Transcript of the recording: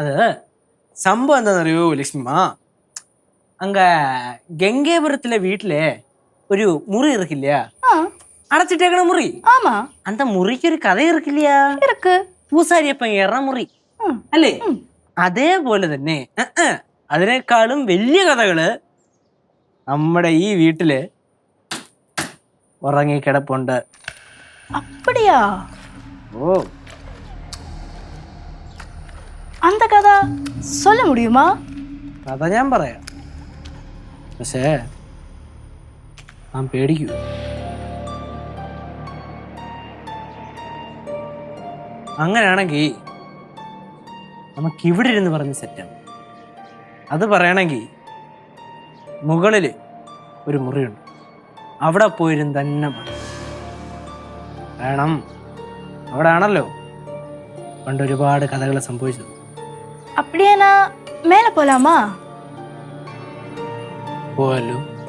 அது சம்பவம் എന്താണെന്നറിയോ ലക്ഷ്മിமா அங்க கங்கைபுரத்துல வீட்டுல ஒரு முറി இருக்கில்லையா அடைச்சிட்டேக்கണ முറി ஆமா அந்த முറിക്ക് ഒരു കഥ இருக்கில்லையா இருக்கு പൂസാരിയപ്പൻ ഏറ മുറി അല്ലേ അതേപോലെ തന്നെ അതിനേക്കാളും വലിയ കഥകള് നമ്മുടെ ഈ വീട്ടില് ഉറങ്ങിക്കിടപ്പുണ്ട്. அப்படியா? ഓ அந்த கதை சொல்ல முடியுமா? കഥ ഞാൻ പറയാം, പക്ഷേ ഞാൻ പേടിക്കൂ. അങ്ങനെയാണെങ്കിൽ നമുക്ക് ഇവിടെ ഇരുന്ന് പറഞ്ഞ് സെറ്റാണ്. അത് പറയണമെങ്കിൽ മുകളിൽ ഒരു മുറിയുണ്ട്, അവിടെ പോയിരുന്ന് തന്നെ പറയും. കാരണം അവിടെ ആണല്ലോ പണ്ട് ഒരുപാട് കഥകൾ സംഭവിച്ചത്. அப்படியே நான் மேலே போலாமா? പോവല്ലോ.